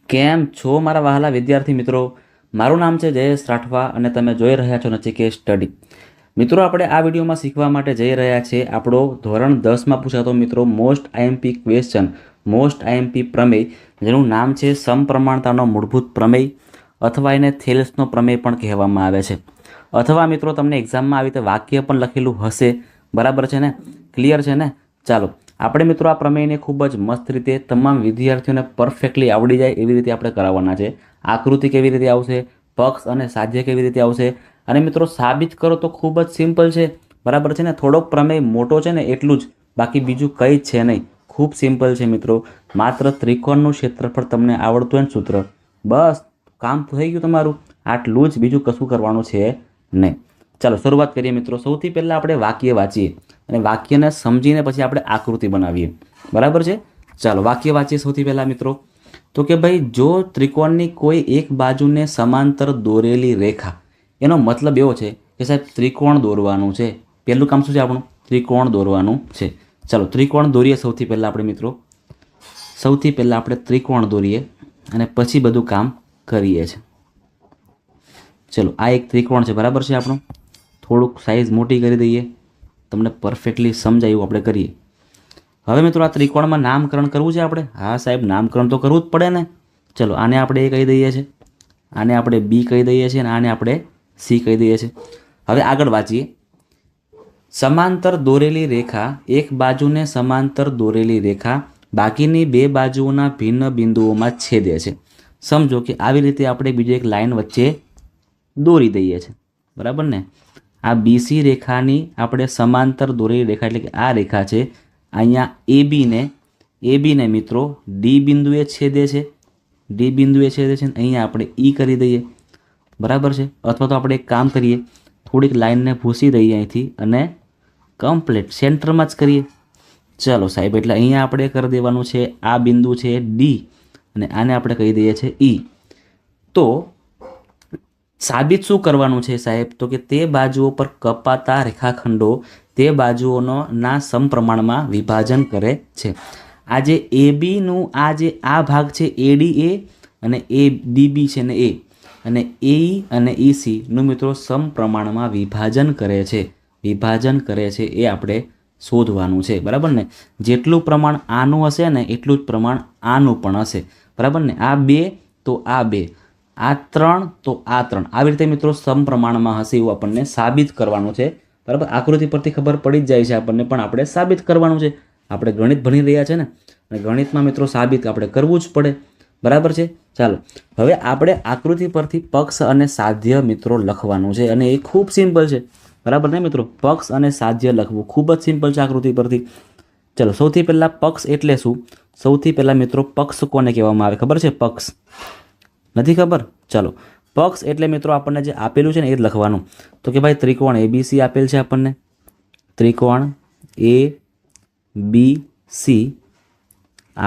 કેમ છો મારા વહાલા વિદ્યાર્થી મિત્રો? મારું નામ છે જયેશ રાઠવા અને તમે જોઈ રહ્યા છો નચિકેત સ્ટડી. મિત્રો, આપણે આ વિડીયોમાં શીખવા માટે જઈ રહ્યા છીએ આપણો ધોરણ 10માં પૂછાતો મિત્રો most IMP question, most IMP પ્રમેય, જેનું નામ છે સમપ્રમાણતાનો મૂળભૂત પ્રમેય અથવા એને થેલ્સનો પ્રમેય પણ કહેવામાં આવે છે. અથવા મિત્રો તમને એક્ઝામમાં આવી રીતે વાક્ય પણ લખેલું હશે. બરાબર છે ને? ક્લિયર છે ને? ચાલો, આપણે મિત્રો આ પ્રમેયને ખૂબ જ મસ્ત રીતે તમામ વિદ્યાર્થીઓને પરફેક્ટલી આવડી જાય એવી રીતે આપણે કરાવવાના છે. આકૃતિ કેવી રીતે આવશે, પક્ષ અને સાધ્ય કેવી રીતે આવશે, અને મિત્રો સાબિત કરો તો ખૂબ જ સિમ્પલ છે. બરાબર છે ને? થોડોક પ્રમેય મોટો છે ને એટલું જ, બાકી બીજું કંઈ જ છે નહીં. ખૂબ સિમ્પલ છે મિત્રો. માત્ર ત્રિકોણનું ક્ષેત્રફળ તમને આવડતું હોય ને સૂત્ર, બસ કામ થઈ ગયું તમારું. આટલું જ, બીજું કશું કરવાનું છે નહીં. ચાલો શરૂઆત કરીએ મિત્રો. સૌથી પહેલાં આપણે વાક્ય વાંચીએ અને વાક્યને સમજીને પછી આપણે આકૃતિ બનાવીએ. બરાબર છે? ચાલો વાક્ય વાંચીએ સૌથી પહેલાં મિત્રો. તો કે ભાઈ, જો ત્રિકોણની કોઈ એક બાજુને સમાંતર દોરેલી રેખા, એનો મતલબ એવો છે કે સાહેબ ત્રિકોણ દોરવાનું છે. પહેલું કામ શું છે આપણું? ત્રિકોણ દોરવાનું છે. ચાલો ત્રિકોણ દોરીએ સૌથી પહેલાં આપણે મિત્રો. સૌથી પહેલાં આપણે ત્રિકોણ દોરીએ અને પછી બધું કામ કરીએ છીએ. ચલો, આ એક ત્રિકોણ છે. બરાબર છે આપણું? થોડુંક સાઇઝ મોટી કરી દઈએ, તમને પરફેક્ટલી સમજાય એવું આપણે કરીએ. હવે મિત્રો, આ ત્રિકોણમાં નામકરણ કરવું છે આપણે. હા સાહેબ, નામકરણ તો કરવું જ પડે ને. ચલો, આને આપણે એ કહી દઈએ છીએ, આને આપણે બી કહી દઈએ છીએ અને આને આપણે સી કહી દઈએ છીએ. હવે આગળ વાંચીએ. સમાંતર દોરેલી રેખા, એક બાજુને સમાંતર દોરેલી રેખા બાકીની બે બાજુઓના ભિન્ન બિંદુઓમાં છેદે છે. સમજો કે આવી રીતે આપણે બીજી એક લાઈન વચ્ચે દોરી દઈએ છીએ. બરાબર ને? આ બીસી રેખાની આપણે સમાંતર દોરેલી રેખા એટલે કે આ રેખા છે. અહીંયા એબીને મિત્રો ડી બિંદુએ છેદે છે. ડી બિંદુએ છેદે છે. અહીંયા આપણે ઈ કરી દઈએ. બરાબર છે? અથવા તો આપણે એક કામ કરીએ, થોડીક લાઈનને ભૂસી દઈએ અહીંથી અને કમ્પ્લીટ સેન્ટરમાં જ કરીએ. ચાલો સાહેબ, એટલે અહીંયા આપણે કરી દેવાનું છે, આ બિંદુ છે ડી અને આને આપણે કહી દઈએ છીએ ઈ. તો સાબિત શું કરવાનું છે સાહેબ? તો કે તે બાજુઓ પર કપાતા રેખાખંડો તે બાજુઓના સમપ્રમાણમાં વિભાજન કરે છે. આ જે એબીનું આ ભાગ છે એડી એ અને એ ડીબી છે ને એ, અને એઈ અને ઈસીનું મિત્રો સમપ્રમાણમાં વિભાજન કરે છે. વિભાજન કરે છે એ આપણે શોધવાનું છે. બરાબર ને? જેટલું પ્રમાણ આનું હશે ને એટલું જ પ્રમાણ આનું પણ હશે. બરાબર ને? આ બે તો આ બે, આ ત્રણ તો આ ત્રણ, આવી રીતે મિત્રો સમપ્રમાણમાં હશે એવું આપણને સાબિત કરવાનું છે. બરાબર? આકૃતિ પરથી ખબર પડી જ જાય છે આપણને, પણ આપણે સાબિત કરવાનું છે. આપણે ગણિત ભણી રહ્યા છે ને, અને ગણિતમાં મિત્રો સાબિત આપણે કરવું જ પડે. બરાબર છે? ચાલો, હવે આપણે આકૃતિ પરથી પક્ષ અને સાધ્ય મિત્રો લખવાનું છે, અને એ ખૂબ સિમ્પલ છે. બરાબર ને મિત્રો? પક્ષ અને સાધ્ય લખવું ખૂબ જ સિમ્પલ છે આકૃતિ પરથી. ચલો, સૌથી પહેલાં પક્ષ એટલે શું? સૌથી પહેલાં મિત્રો પક્ષ કોને કહેવામાં આવે ખબર છે? પક્ષ નથી ખબર? ચાલો, પક્ષ એટલે મિત્રો આપણને જે આપેલું છે ને એ જ લખવાનું. તો કે ભાઈ ત્રિકોણ એબીસી આપેલ છે આપણને. ત્રિકોણ એ બી સી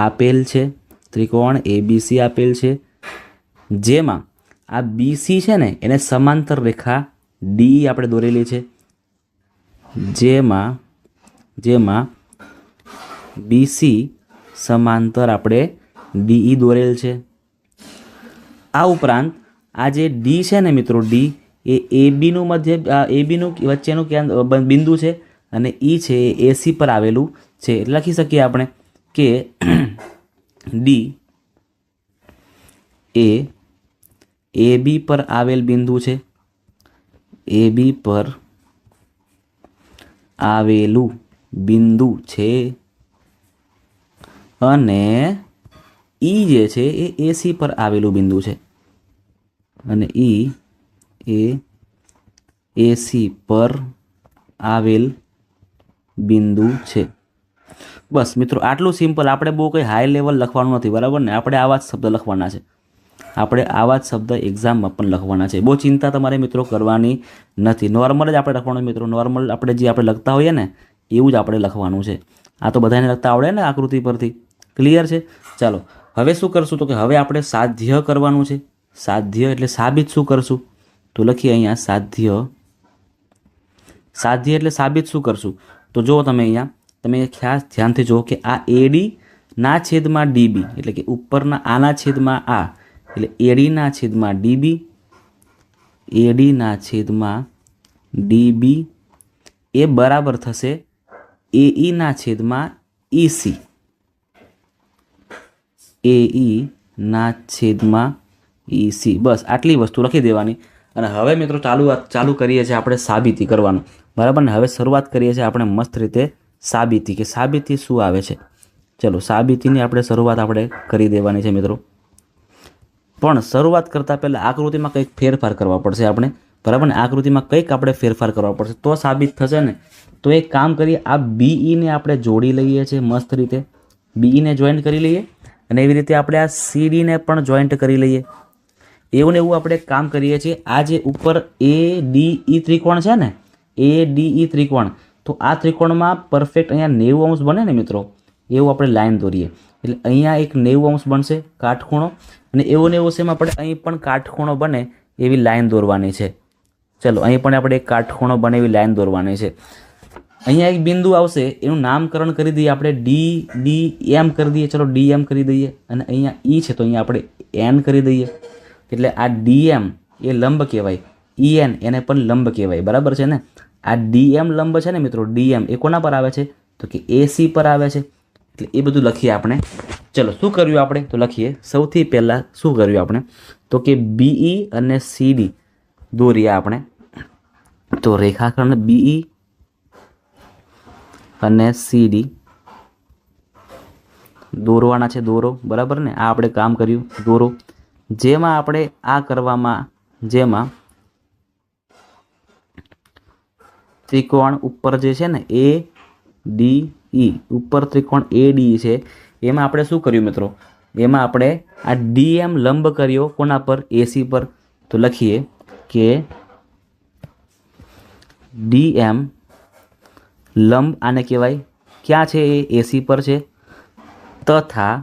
આપેલ છે. ત્રિકોણ એબીસી આપેલ છે, જેમાં આ બીસી છે ને એને સમાંતર રેખા ડી આપણે દોરેલી છે. જેમાં બીસી સમાંતર આપણે ડીઈ દોરેલ છે. આ ઉપરાંત આ જે ડી છે ને મિત્રો, ડી એ એબીનું એબીનું વચ્ચેનું બિંદુ છે, અને ઈ છે એ એસી પર આવેલું છે. એટલે લખી શકીએ આપણે કે ડી એ એબી પર આવેલ બિંદુ છે. એબી પર આવેલું બિંદુ છે, અને ઈ જે છે એ એસી પર આવેલું બિંદુ છે, અને ઈ એ એસી પર આવેલ બિંદુ છે. બસ મિત્રો, આટલું સિમ્પલ. આપણે બહુ કંઈ હાઈ લેવલ લખવાનું નથી. બરાબર ને? આપણે આવા જ શબ્દ લખવાના છે. આપણે આવા જ શબ્દ એક્ઝામમાં પણ લખવાના છે. બહુ ચિંતા તમારે મિત્રો કરવાની નથી. નોર્મલ જ આપણે લખવાનું મિત્રો. નોર્મલ આપણે જે આપણે લખતા હોઈએ ને એવું જ આપણે લખવાનું છે. આ તો બધાને લખતા આવડે ને આકૃતિ પરથી. ક્લિયર છે? ચાલો, હવે શું કરશું? તો કે હવે આપણે સાધ્ય કરવાનું છે. સાધ્ય એટલે સાબિત શું કરશું? તો લખીએ અહીંયા સાધ્ય. સાધ્ય એટલે સાબિત શું કરશું? તો જુઓ તમે અહીંયા, તમે ખાસ ધ્યાનથી જુઓ કે આ એડી ના છેદમાં ડીબી એટલે કે ઉપરના આના છેદમાં આ એટલે એડીના છેદમાં ડીબી, એડીના છેદમાં ડીબી એ બરાબર થશે એઈના છેદમાં ઈસી, એઈના છેદમાં ઈસી. બસ આટલી વસ્તુ લખી દેવાની. અને હવે મિત્રો ચાલુ કરીએ છીએ આપણે સાબિતી કરવાનું, બરાબર ને. હવે શરૂઆત કરીએ છીએ આપણે મસ્ત રીતે સાબિતી, કે સાબિતી શું આવે છે. ચલો સાબિતીની આપણે શરૂઆત આપણે કરી દેવાની છે મિત્રો. પણ શરૂઆત કરતાં પહેલાં આકૃતિમાં કંઈક ફેરફાર કરવા પડશે આપણે, બરાબર ને. આકૃતિમાં કંઈક આપણે ફેરફાર કરવા પડશે તો સાબિત થશે ને. તો એક કામ કરીએ, આ બીઈને આપણે જોડી લઈએ છીએ મસ્ત રીતે, બીઈને જોઈન્ટ કરી લઈએ અને એવી રીતે આપણે આ સીડીને પણ જોઈન્ટ કરી લઈએ. એવું ને એવું આપણે એક કામ કરીએ છીએ, આ જે ઉપર ADE ત્રિકોણ છે ને, ADE ત્રિકોણ, તો આ ત્રિકોણમાં પરફેક્ટ અહીંયા 90 અંશ બને ને મિત્રો, એવું આપણે લાઈન દોરીએ. એટલે અહીંયા એક 90 અંશ બનશે કાટખૂણો, અને એવું ને એવું સેમ આપણે અહીં પણ કાટખૂણો બને એવી લાઈન દોરવાની છે. ચલો અહીં પણ આપણે એક કાટખૂણો બને એવી લાઈન દોરવાની છે. અહીંયા એક બિંદુ આવશે, એનું નામકરણ કરી દઈએ આપણે, DDM કરી દઈએ. ચલો DM કરી દઈએ. અને અહીંયા E છે તો અહીંયા આપણે N કરી દઈએ. એટલે આ DM એ લંબ કહેવાય, EN એને પણ લંબ કહેવાય, બરાબર છે ને. આ DM લંબ છે ને મિત્રો, DM એ કોના પર આવે છે તો કે AC પર આવે છે. એટલે એ બધું લખીએ આપણે. ચલો શું કર્યું આપણે તો લખીએ. સૌથી પહેલાં શું કર્યું આપણે તો કે BE અને CD દોરીએ આપણે. તો રેખાખંડ BE અને CD દોરવાના છે, દોરો, બરાબર ને. આ આપણે કામ કર્યું, દોરો. જેમાં આપણે આ કરવામાં, જેમાં ત્રિકોણ ઉપર જે છે ને ADE, ઉપર ત્રિકોણ ADE છે, એમાં આપણે શું કર્યું મિત્રો, એમાં આપણે આ DM લંબ કર્યો કોના પર, AC પર. તો લખીએ કે DM લંબ આને કહેવાય, ક્યાં છે એ AC પર છે. તથા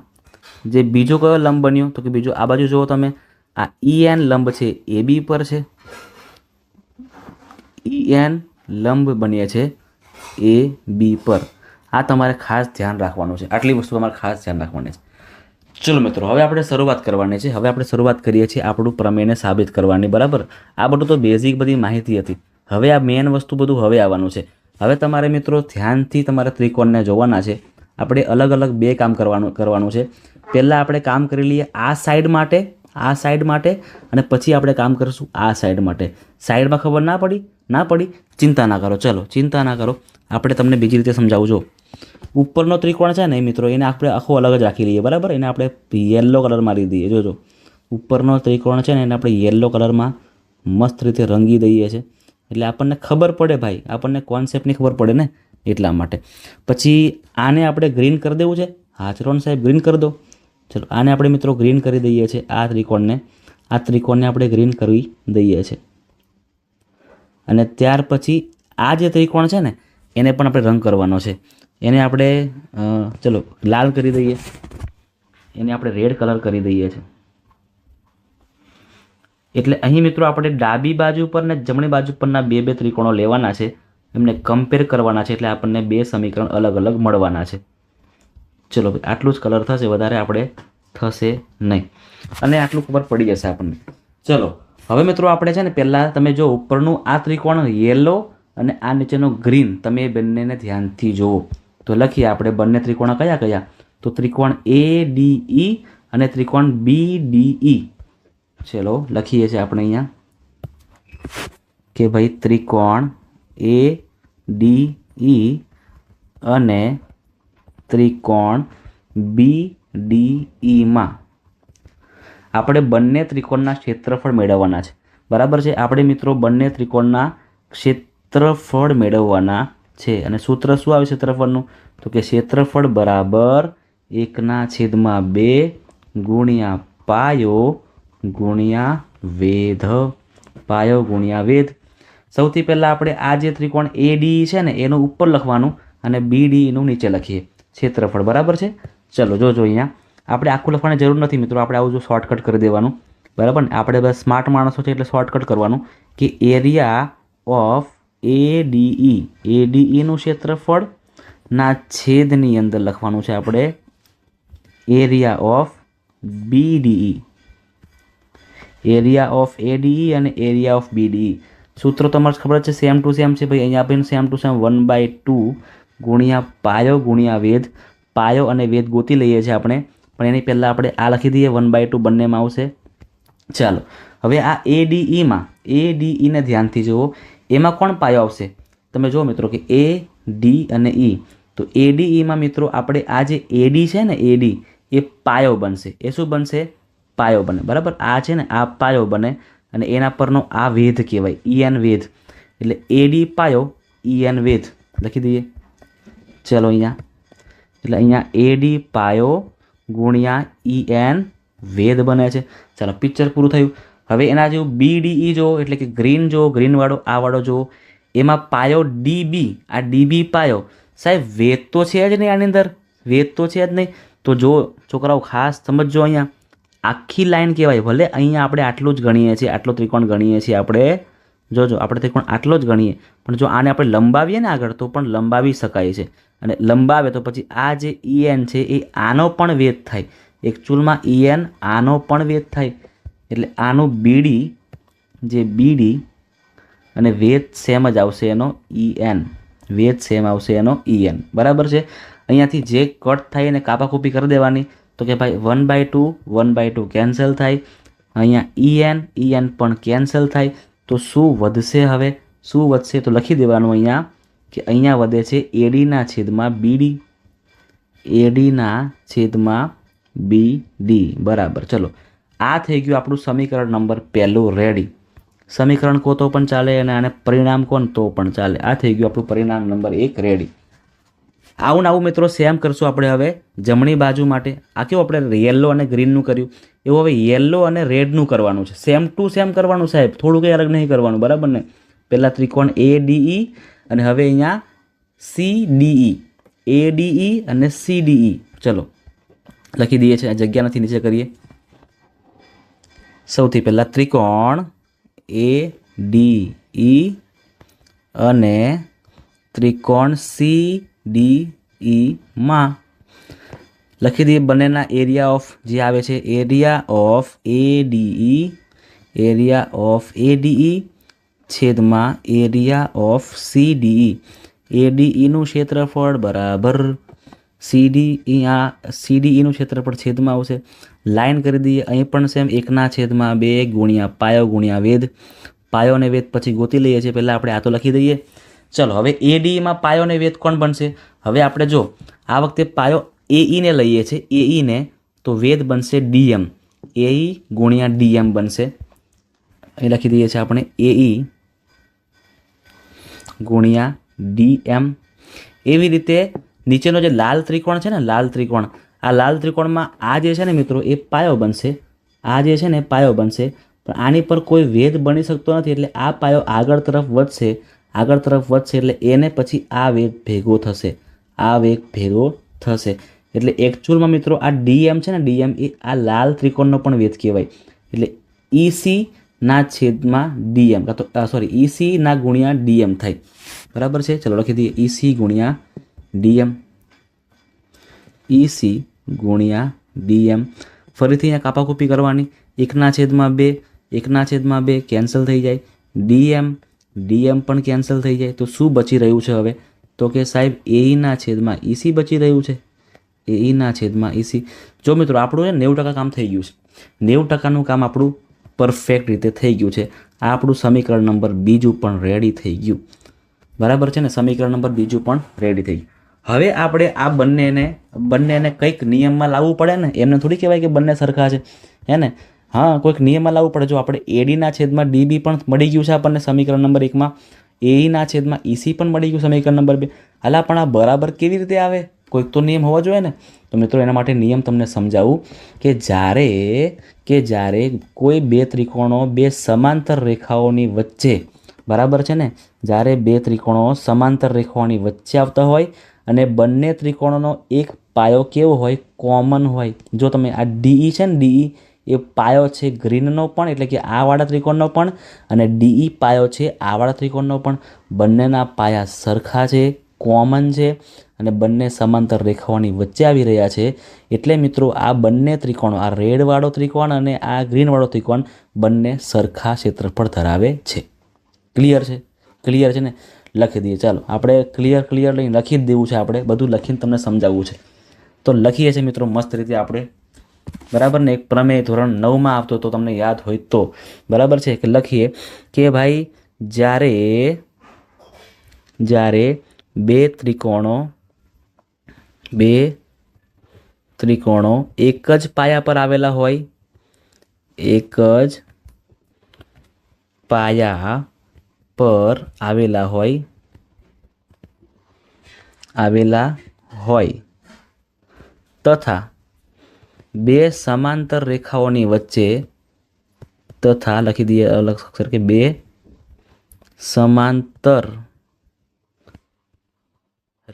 જે બીજો કયો લંબ બન્યો તો કે બીજો આ બાજુ જુઓ તમે, આ EN લંબ છે AB પર છે. EN લંબ બન્યા છે AB પર. આ તમારે ખાસ ધ્યાન રાખવાનું છે, આટલી વસ્તુ તમારે ખાસ ધ્યાન રાખવાની છે. ચલો મિત્રો હવે આપણે શરૂઆત કરવાની છે. હવે આપણે શરૂઆત કરીએ છીએ આપણું પ્રમેયને સાબિત કરવાની, બરાબર. આ બધું તો બેઝિક બધી માહિતી હતી. હવે આ મેઇન વસ્તુ બધું હવે આવવાનું છે. હવે તમારે મિત્રો ધ્યાનથી તમારે ત્રિકોણને જોવાના છે. આપણે અલગ અલગ બે કામ કરવાનું છે. પહેલાં આપણે કામ કરી લઈએ આ સાઈડ માટે, આ સાઈડ માટે, અને પછી આપણે કામ કરીશું આ સાઈડ માટે. સાઈડમાં ખબર ના પડી ચિંતા ના કરો. ચલો ચિંતા ના કરો, આપણે તમને બીજી રીતે સમજાવું. જો ઉપરનો ત્રિકોણ છે ને મિત્રો, એને આપણે આખો અલગ જ રાખી લઈએ, બરાબર. એને આપણે યલો કલર મારી દઈએ. જોજો ઉપરનો ત્રિકોણ છે ને એને આપણે યલો કલરમાં મસ્ત રીતે રંગી દઈએ છીએ. એટલે આપણને ખબર પડે ભાઈ, આપણને કોન્સેપ્ટની ખબર પડે ને, એટલા માટે. પછી આને આપણે ગ્રીન કરી દેવું છે. હા ચરણ સાહેબ ગ્રીન કરી દો. ચલો આને આપણે મિત્રો ગ્રીન કરી દઈએ છીએ. આ ત્રિકોણને આપણે ગ્રીન કરી દઈએ છીએ. અને ત્યાર પછી આ જે ત્રિકોણ છે ને એને પણ આપણે રંગ કરવાનો છે. એને આપણે ચલો લાલ કરી દઈએ, એને આપણે રેડ કલર કરી દઈએ છીએ. એટલે અહીં મિત્રો આપણે ડાબી બાજુ પર ને જમણી બાજુ પરના બે ત્રિકોણો લેવાના છે, એમને કમ્પેર કરવાના છે. એટલે આપણને બે સમીકરણ અલગ અલગ મળવાના છે. ચલો ભાઈ આટલું જ કલર થશે, વધારે આપણે થશે નહીં, અને આટલું ખબર પડી જશે આપણને. ચલો હવે મિત્રો આપણે છે ને પહેલાં તમે જો ઉપરનું આ ત્રિકોણ યલો અને આ નીચેનો ગ્રીન, તમે બંનેને ધ્યાનથી જુઓ. તો લખીએ આપણે બંને ત્રિકોણ કયા તો ત્રિકોણ ADE અને ત્રિકોણ BDE. ચલો લખીએ છીએ આપણે અહીંયા કે ભાઈ ત્રિકોણ ADE અને ત્રિકોણ BDE માં આપણે બંને ત્રિકોણના ક્ષેત્રફળ મેળવવાના છે, બરાબર છે. આપણે મિત્રો બંને ત્રિકોણના ક્ષેત્રફળ મેળવવાના છે. અને સૂત્ર શું આવે ક્ષેત્રફળનું તો કે ક્ષેત્રફળ બરાબર 1/2 ગુણ્યા પાયો ગુણ્યા વેધ, પાયો ગુણ્યા વેધ. સૌથી પહેલાં આપણે આ જે ત્રિકોણ ADE છે ને એનું ઉપર લખવાનું અને BDE નું નીચે લખીએ ક્ષેત્રફળ, બરાબર છે. ચલો જોજો અહીંયા આપણે આખું લખવાની જરૂર નથી મિત્રો, આપણે આવું જો શોર્ટકટ કરી દેવાનું, બરાબર ને. આપણે બસ સ્માર્ટ માણસો છે એટલે શોર્ટકટ કરવાનું કે એરિયા ઓફ ADE નું ક્ષેત્રફળ ના છેદની અંદર લખવાનું છે આપણે area of BDE, area of ADE અને એરિયા ઓફ BDE. સૂત્ર તમારે ખબર છે, સેમ ટુ સેમ છે ભાઈ. અહીંયા આપીને સેમ ટુ સેમ 1/2 ગુણ્યા પાયો ગુણ્યા વેધ. પાયો અને વેધ ગોતી લઈએ છીએ આપણે, પણ એની પહેલાં આપણે આ લખી દઈએ 1/2 બંનેમાં આવશે. ચાલો હવે આ ADEમાં ADEને ધ્યાનથી જુઓ, એમાં કોણ પાયો આવશે? તમે જુઓ મિત્રો કે A, D અને E. તો ADEમાં મિત્રો આપણે આ જે AD છે ને, AD એ પાયો બનશે. એ શું બનશે? પાયો બને. બરાબર, આ છે ને આ પાયો બને અને એના પરનો આ વેધ કહેવાય, EN વેધ. એટલે AD પાયો EN વેધ લખી દઈએ. ચલો અહીંયા, એટલે અહીંયા AD પાયો ગુણ્યા EN વેધ બને છે. ચાલો પિક્ચર પૂરું થયું. હવે એના જેવું BDE જો, એટલે કે ગ્રીન જો, ગ્રીનવાળો આ વાળો જો, એમાં પાયો DB. આ DB પાયો સાહેબ વેધ તો છે જ નહીં, આની અંદર વેધ તો છે જ નહીં. તો જો છોકરાઓ ખાસ સમજો, અહીંયા આખી લાઈન કહેવાય. ભલે અહીંયા આપણે આટલું જ ગણીએ છીએ, આટલો ત્રિકોણ ગણીએ છીએ આપણે. જોજો આપણે ત્રિકોણ આટલો જ ગણીએ, પણ જો આને આપણે લંબાવીએ ને આગળ, તો પણ લંબાવી શકાય છે. અને લંબાવે તો પછી આ જે EN છે એ આનો પણ વેધ થાય. એકચ્યુઅલમાં EN આનો પણ વેધ થાય. એટલે આનું BD, જે BD અને વેધ સેમ જ આવશે એનો EN. વેધ સેમ આવશે એનો EN. બરાબર છે. અહીંયાથી જે કટ થાય એને કાપાકૂપી કરી દેવાની. તો કે ભાઈ 1/2 કેન્સલ થાય. અહીંયા EN પણ કેન્સલ થાય. તો શું વધશે? હવે શું વધશે? તો લખી દેવાનું અહીંયા કે અહીંયા વધે છે ADના છેદમાં BD. ADના છેદમાં BD. બરાબર. ચલો આ થઈ ગયું આપણું સમીકરણ નંબર 1 રેડી. સમીકરણ કહો તો પણ ચાલે અને આને પરિણામ કહો તો પણ ચાલે. આ થઈ ગયું આપણું પરિણામ નંબર 1 રેડી. આવું ને આવું મિત્રો સેમ કરશું આપણે હવે જમણી બાજુ માટે. આ કેવું આપણે યલો અને ગ્રીનનું કર્યું, એવું હવે યલો અને રેડનું કરવાનું છે. સેમ ટુ સેમ કરવાનું સાહેબ, થોડું કંઈ અલગ નહીં કરવાનું. બરાબર ને? પહેલાં ત્રિકોણ ADE અને હવે અહીંયા CDE. ADE અને CDE. ચલો લખી દઈએ છીએ, જગ્યા નથી, નીચે કરીએ. સૌથી પહેલાં ત્રિકોણ ADE અને ત્રિકોણ CDE માં લખી દઈએ બંનેના એરિયા ઓફ જે આવે છે, એરિયા ઓફ ADE છેદમાં એરિયા ઓફ CDE. ADEનું ક્ષેત્રફળ બરાબર CDEનું ક્ષેત્રફળ છેદમાં આવશે. લાઈન કરી દઈએ. અહીં પણ સેમ 1/2 ગુણ્યા પાયો ગુણ્યા વેધ. પાયો અને વેધ પછી ગોતી લઈએ છીએ. પહેલાં આપણે આ તો લખી દઈએ. ચલો હવે ADEમાં પાયો અને વેધ કોણ બનશે? હવે આપણે જો આ વખતે પાયો AEને લઈએ છીએ, AEને, તો વેધ બનશે DM. AE ગુણ્યા DM બનશે. અહીં લખી દઈએ છીએ આપણે AE ગુણ્યા DM. એવી રીતે નીચેનો જે લાલ ત્રિકોણ છે ને, લાલ ત્રિકોણ, આ લાલ ત્રિકોણમાં આ જે છે ને મિત્રો એ પાયો બનશે. આ જે છે ને પાયો બનશે, પણ આની પર કોઈ વેધ બની શકતો નથી. એટલે આ પાયો આગળ તરફ વધશે એટલે એને પછી આ વેગ ભેગો થશે. એટલે એકચ્યુઅલમાં મિત્રો આ DM છે ને, DM એ આ લાલ ત્રિકોણનો પણ વેધ કહેવાય. એટલે EC ના છેદમાં DM, EC ના ગુણ્યા DM થાય. બરાબર છે. ચલો લખી દઈએ EC ગુણ્યા DM. EC ગુણ્યા DM. ફરીથી અહીંયા કાપાકૂપી કરવાની. 1/2 કેન્સલ થઈ જાય. DM પણ કેન્સલ થઈ જાય. તો શું બચી રહ્યું છે હવે? તો કે સાહેબ AEના છેદમાં EC બચી રહ્યું છે. AEના છેદમાં EC. જો મિત્રો આપણું 90% કામ થઈ ગયું છે. 90%નું કામ આપણું પરફેક્ટ રીતે થઈ ગયું છે. આ આપણું સમીકરણ નંબર 2 પણ રેડી થઈ ગયું. બરાબર છે ને? સમીકરણ નંબર 2 પણ રેડી થઈ ગયું. હવે આપણે આ બંનેને કંઈક નિયમમાં લાવવું પડે ને. એમને થોડી કહેવાય કે બંને સરખા છે, હે ને? હા, કોઈક નિયમમાં લાવવું પડે. જો આપણે ADના છેદમાં DB પણ મળી ગયું છે આપણને સમીકરણ નંબર 1માં, AEના છેદમાં EC પણ મળી ગયું સમીકરણ નંબર 2. હાલા પણ આ બરાબર કેવી રીતે આવે? કોઈક તો નિયમ હોવો જોઈએ ને. તો મિત્રો એના માટે નિયમ તમને સમજાવું કે જ્યારે કોઈ બે ત્રિકોણો બે સમાંતર રેખાઓની વચ્ચે, બરાબર છે ને, જ્યારે બે ત્રિકોણો સમાંતર રેખાઓની વચ્ચે આવતા હોય અને બંને ત્રિકોણોનો એક પાયો કેવો હોય? કોમન હોય. જો તમે આ DE છે ને, DE એ પાયો છે ગ્રીનનો પણ, એટલે કે આ વાળા ત્રિકોણનો પણ, અને DE પાયો છે આ વાળા ત્રિકોણનો પણ. બંનેના પાયા સરખા છે, કોમન છે, અને બંને સમાંતર રેખાઓની વચ્ચે આવી રહ્યા છે એટલે મિત્રો આ બંને ત્રિકોણો, આ રેડવાળો ત્રિકોણ અને આ ગ્રીનવાળો ત્રિકોણ બંને સરખા ક્ષેત્રફળ ધરાવે છે. ક્લિયર છે? ક્લિયર છે ને? લખી દઈએ. ચાલો આપણે ક્લિયર લઈને લખી જ દેવું છે. આપણે બધું લખીને તમને સમજાવવું છે. તો લખીએ છીએ મિત્રો મસ્ત રીતે આપણે, બરાબર ને. એક પ્રમેય ધોરણ 9માં આવતો તો તમને યાદ હોય તો, બરાબર છે, કે લખીએ કે ભાઈ જ્યારે બે ત્રિકોણો એક જ પાયા પર આવેલા હોય, એક જ પાયા પર આવેલા હોય તથા બે સમાંતર રેખાઓની વચ્ચે, તથા લખી દઈએ અલગ અક્ષર કે બે સમાંતર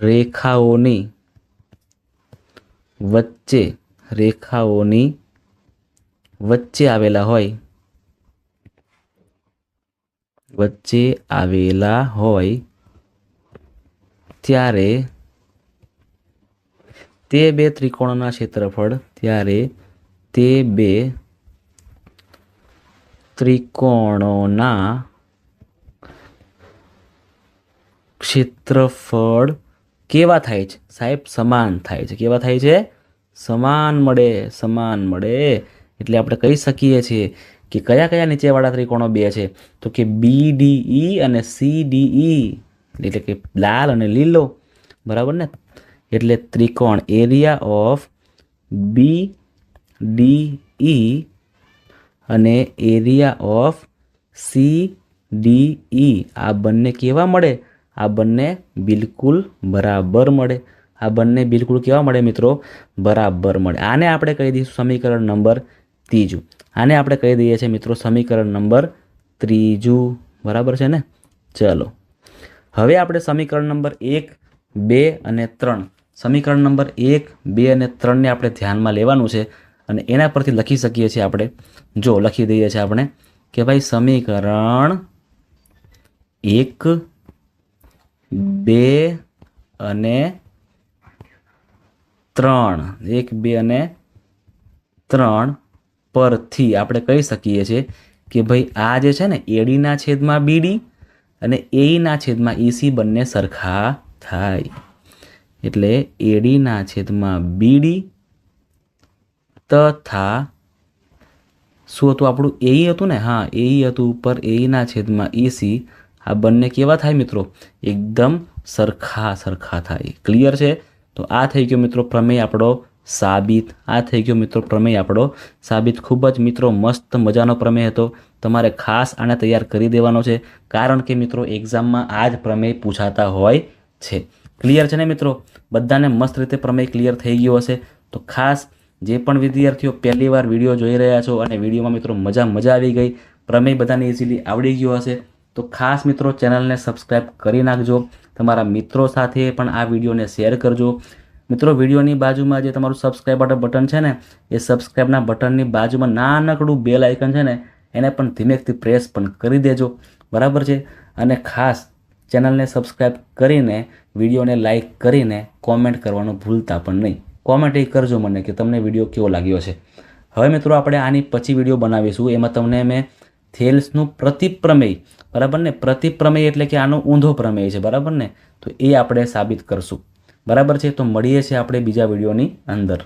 રેખાઓની વચ્ચે આવેલા હોય ત્યારે તે બે ત્રિકોણોના ક્ષેત્રફળ કેવા થાય છે સાહેબ? સમાન થાય છે. કેવા થાય છે? સમાન મળે. એટલે આપણે કહી શકીએ છીએ કે કયા નીચેવાળા ત્રિકોણો બે છે? તો કે BDE અને CDE, એટલે કે લાલ અને લીલો, બરાબર ને. એટલે ત્રિકોણ એરિયા ઓફ BDE અને એરિયા ઓફ CDE આ બંને કેવા મળે? આ બંને બિલકુલ બરાબર મળે. આ બંને બિલકુલ કેવા મળે મિત્રો? બરાબર મળે. આને આપણે કહી દઈશું સમીકરણ નંબર 3. આને આપણે કહી દઈએ છીએ મિત્રો સમીકરણ નંબર 3, બરાબર છે ને. ચલો હવે આપણે સમીકરણ નંબર 1, 2 અને 3, સમીકરણ નંબર 1, 2 અને 3ને આપણે ધ્યાનમાં લેવાનું છે અને એના પરથી લખી શકીએ છીએ આપણે. જો લખી દઈએ છીએ આપણે કે ભાઈ સમીકરણ 1, 2 અને 3 પરથી આપણે કહી શકીએ છીએ કે ભાઈ આ જે છે ને ADના છેદમાં BD અને AEના છેદમાં EC બંને સરખા થાય. એટલે ADના છેદમાં BD તથા શું હતું આપણું? AE હતું ને. હા, AE હતું ઉપર, AEના છેદમાં EC આ બંને કેવા થાય મિત્રો? એકદમ સરખા થાય. ક્લિયર છે? તો આ થઈ ગયો મિત્રો પ્રમેય આપણો સાબિત. ખૂબ જ મિત્રો મસ્ત મજાનો પ્રમેય હતો. તમારે ખાસ આને તૈયાર કરી દેવાનો છે, કારણ કે મિત્રો એક્ઝામમાં આ જ પ્રમેય પૂછાતા હોય છે. ક્લિયર છે ને મિત્રો? બધાને મસ્ત રીતે પ્રમેય ક્લિયર થઈ ગયો હશે. તો ખાસ જે પણ વિદ્યાર્થીઓ પહેલી વાર વિડીયો જોઈ રહ્યા છો અને વિડીયોમાં મિત્રો મજા આવી ગઈ, પ્રમેય બધાને ઇઝીલી આવડી ગયો હશે, તો ખાસ મિત્રો ચેનલને સબસ્ક્રાઈબ કરી નાખજો. તમારા મિત્રો સાથે પણ આ વિડીયોને શેર કરજો. મિત્રો વિડીયોની બાજુમાં જે તમારું સબસ્ક્રાઈબ બટન છે ને, એ સબસ્ક્રાઈબના બટનની બાજુમાં નાનકડું બેલ આઇકન છે ને, એને પણ ધીમેથી પ્રેસ પણ કરી દેજો, બરાબર છે. અને ખાસ ચેનલને સબસ્ક્રાઈબ કરીને વિડીયોને લાઇક કરીને કોમેન્ટ કરવાનું ભૂલતા પણ નહીં. કોમેન્ટ એ કરજો મને કે તમને વિડીયો કેવો લાગ્યો છે. હવે મિત્રો આપણે આની પછી વિડીયો બનાવીશું, એમાં તમને મેં થેલ્સનું પ્રતિપ્રમેય, બરાબર ને. પ્રતિપ્રમેય એટલે કે આનો ઊંધો પ્રમેય છે, બરાબર ને. તો એ આપણે સાબિત કરશું, બરાબર છે. તો મળીએ છીએ આપણે બીજા વિડીયોની અંદર.